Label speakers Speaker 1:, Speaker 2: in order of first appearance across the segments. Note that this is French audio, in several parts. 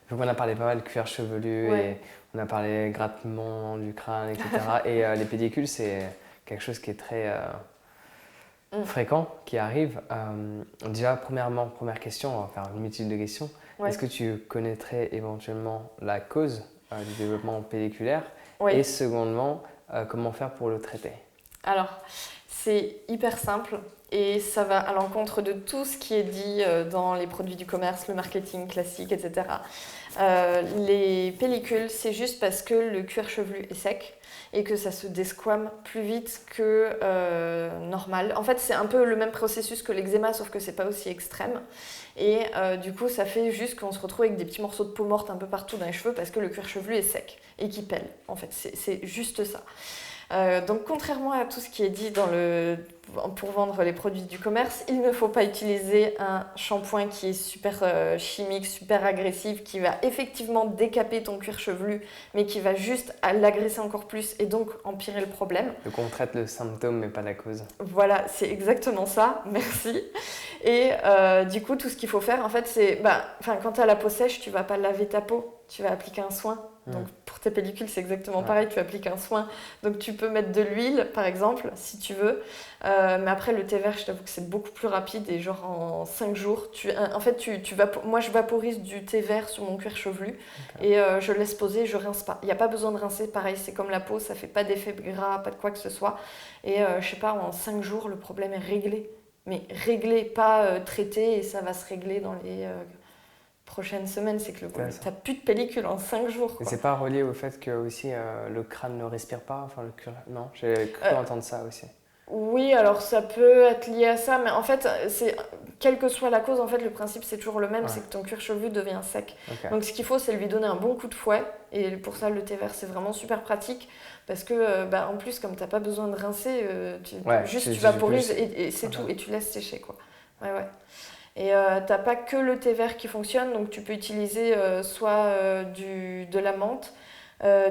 Speaker 1: Donc on a parlé pas mal de cuir chevelu
Speaker 2: Ouais.
Speaker 1: et on a parlé grattement du crâne, etc. Et les pédicules, c'est quelque chose qui est très fréquent, qui arrive. Déjà, première question, on va faire une multitude de questions.
Speaker 2: Ouais.
Speaker 1: Est-ce que tu connaîtrais éventuellement la cause du développement pédiculaire?
Speaker 2: Ouais.
Speaker 1: Et secondement, comment faire pour le traiter?
Speaker 2: Alors, c'est hyper simple et ça va à l'encontre de tout ce qui est dit dans les produits du commerce, le marketing classique, etc. Les pellicules, c'est juste parce que le cuir chevelu est sec et que ça se desquame plus vite que normal. En fait, c'est un peu le même processus que l'eczéma, sauf que c'est pas aussi extrême. Et du coup, ça fait juste qu'on se retrouve avec des petits morceaux de peau morte un peu partout dans les cheveux parce que le cuir chevelu est sec et qui pèle. En fait, c'est juste ça. Donc contrairement à tout ce qui est dit pour vendre les produits du commerce, il ne faut pas utiliser un shampoing qui est super chimique, super agressif, qui va effectivement décaper ton cuir chevelu, mais qui va juste l'agresser encore plus et donc empirer le problème.
Speaker 1: Donc on traite le symptôme mais pas la cause.
Speaker 2: Voilà, c'est exactement ça, merci. Et du coup, tout ce qu'il faut faire, en fait, c'est... quand tu as la peau sèche, tu vas pas laver ta peau, tu vas appliquer un soin. Donc pour tes pellicules, c'est exactement pareil, tu appliques un soin. Donc tu peux mettre de l'huile, par exemple, si tu veux. Mais après, le thé vert, je t'avoue que c'est beaucoup plus rapide et genre en 5 jours, moi, je vaporise du thé vert sur mon cuir chevelu et je laisse poser, je rince pas. Il n'y a pas besoin de rincer, pareil, c'est comme la peau, ça fait pas d'effet gras, pas de quoi que ce soit. Et je sais pas, en 5 jours, le problème est réglé. Mais réglé, pas traité, et ça va se régler dans les prochaines semaines. C'est que t'as plus de pellicule en 5 jours.
Speaker 1: Et c'est pas relié au fait que aussi le crâne ne respire pas, enfin le cuir... Non, j'ai cru entendre ça aussi.
Speaker 2: Oui, alors ça peut être lié à ça, mais en fait, quelle que soit la cause, en fait, le principe c'est toujours le même, c'est que ton cuir chevelu devient sec. Donc ce qu'il faut, c'est lui donner un bon coup de fouet, et pour ça, le thé vert, c'est vraiment super pratique, parce que, en plus, comme t'as pas besoin de rincer, tu vaporises et c'est tout, et tu laisses sécher, quoi. Ouais. Et t'as pas que le thé vert qui fonctionne, donc tu peux utiliser soit de la menthe,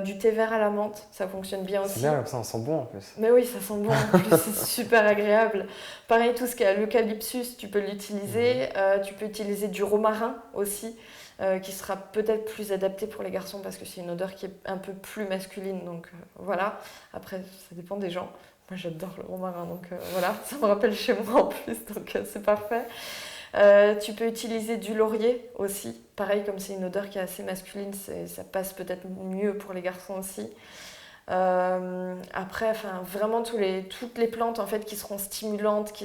Speaker 2: du thé vert à la menthe, ça fonctionne bien aussi.
Speaker 1: C'est bien, ça sent bon en plus.
Speaker 2: Mais oui, ça sent bon en plus, c'est super agréable. Pareil, tout ce qui est l'eucalyptus, tu peux l'utiliser. Tu peux utiliser du romarin aussi, qui sera peut-être plus adapté pour les garçons parce que c'est une odeur qui est un peu plus masculine. Donc voilà, après, ça dépend des gens. Moi, j'adore le romarin, donc voilà, ça me rappelle chez moi en plus, donc c'est parfait. Tu peux utiliser du laurier aussi. Pareil, comme c'est une odeur qui est assez masculine, ça passe peut-être mieux pour les garçons aussi. Après, vraiment toutes les plantes en fait, qui seront stimulantes, qui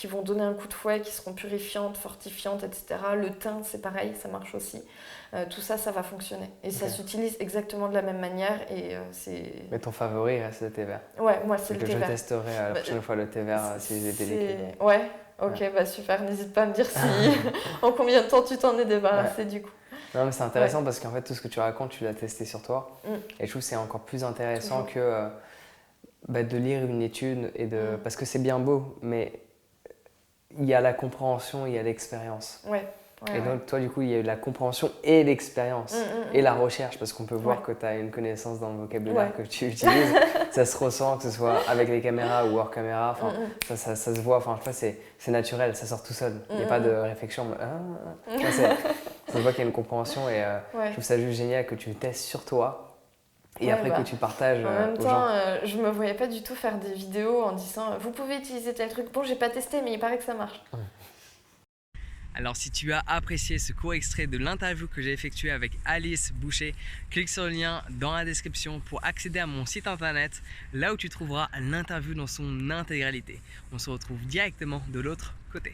Speaker 2: vont donner un coup de fouet, qui seront purifiantes, fortifiantes, etc. Le thym, c'est pareil, ça marche aussi. Tout ça, ça va fonctionner. Et ça s'utilise exactement de la même manière. Et c'est...
Speaker 1: Mais ton favori reste le thé vert.
Speaker 2: Ouais, moi, c'est le thé vert.
Speaker 1: Je testerai la prochaine fois le thé vert si j'ai des pellicules.
Speaker 2: Ouais, ok, super. N'hésite pas à me dire en combien de temps tu t'en es débarrassé du coup.
Speaker 1: Non, mais c'est intéressant parce qu'en fait, tout ce que tu racontes, tu l'as testé sur toi. Et je trouve que c'est encore plus intéressant que de lire une étude parce que c'est bien beau, mais il y a la compréhension, il y a l'expérience. Et donc, toi, du coup, il y a eu la compréhension et l'expérience et la recherche parce qu'on peut voir que tu as une connaissance dans le vocabulaire que tu utilises. Ça se ressent, que ce soit avec les caméras ou hors caméra. Ça se voit. Enfin, je sais pas, c'est naturel, ça sort tout seul. Il n'y a pas de réflexion. Ça se voit qu'il y a une compréhension et je trouve ça juste génial que tu testes sur toi. Et après que tu partages
Speaker 2: en même
Speaker 1: aux
Speaker 2: temps,
Speaker 1: gens.
Speaker 2: je me voyais pas du tout faire des vidéos en disant vous pouvez utiliser tel truc. Bon, j'ai pas testé, mais il paraît que ça marche.
Speaker 3: Alors si tu as apprécié ce court extrait de l'interview que j'ai effectué avec Alice Boucher, clique sur le lien dans la description pour accéder à mon site internet, là où tu trouveras l'interview dans son intégralité. On se retrouve directement de l'autre côté.